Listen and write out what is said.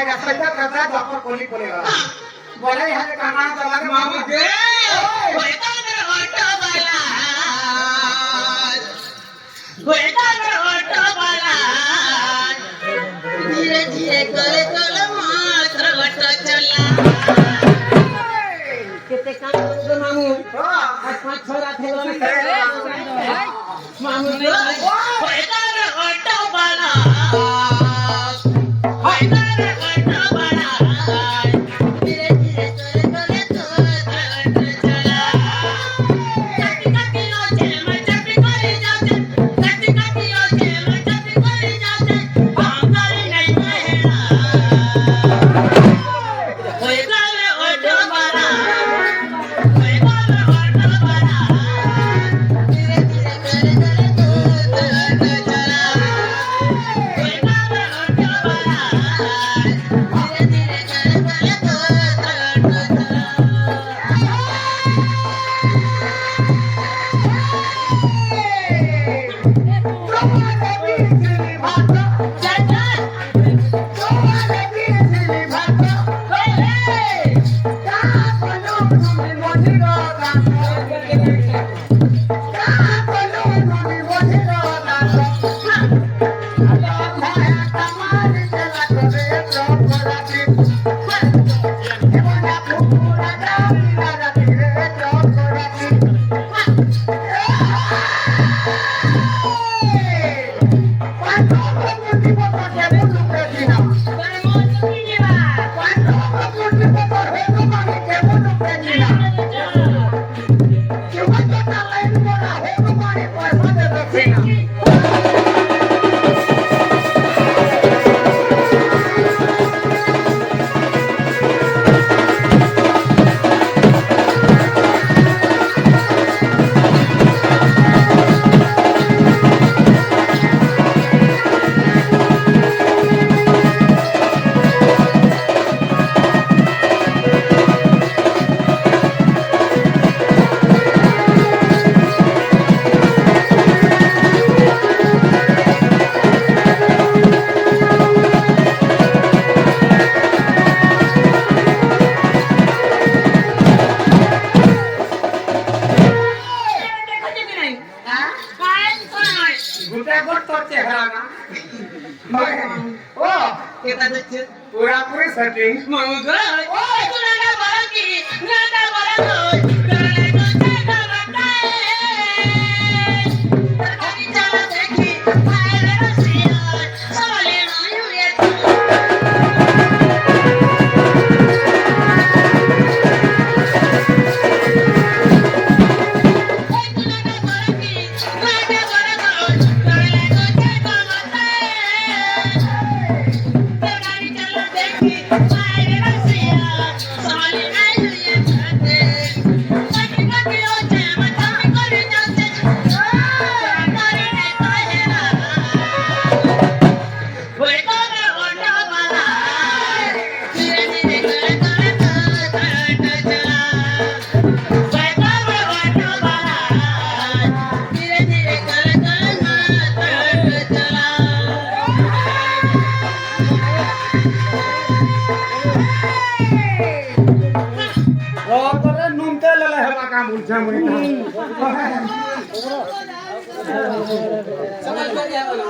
आएगा सजा करता जापर कोली पड़ेगा बोले यहाँ से कहाँ चला गया मामा के होएगा मेरा ऑटो वाला होएगा मेरा ऑटो वाला धीरे धीरे करे चलो मात्र ऑटो चला कितने काम करोगे मामू आज 5-6 रात है मामू होएगा मेरा ऑटो वाला होएगा मेरा ऑटो वाला धीरे धीरे करे करे तो ऑटो चला चटी चटी ओचे मैं चटी करे जाते चटी चटी ओचे मैं चटी करे जाते हम करे नहीं कहना होएगा मेरा ऑटो वाला होएगा मेरा ऑटो वाला धीरे धीरे करे करे तो ऑटो चला होएगा मेरा ऑटो वाला धीरे धीरे करे करे तो ऑटो चला गुटे गोट तो चेहरा ना ओ kita tuh पूरा पूरी setting mau gak? Oh, itu nada baraki, nada barakoi, karena itu jaga batai. Terkali jalan deki, air rasian, soalnya mayu lihat. Itu nada baraki, nada barakoi, karena itu jaga batai. Terkali jalan deki, air rasian, soalnya mayu lihat. Kaki kaki oce, macam kori jate, kori naik kahera. Gue kore ondo bala, dire dire kore kore kore jalan. Gue kore ondo bala, dire dire kore kore kore jalan. और करे नुनते ले ले हवा काम उलझा मुई Sampai kali ya, Bala.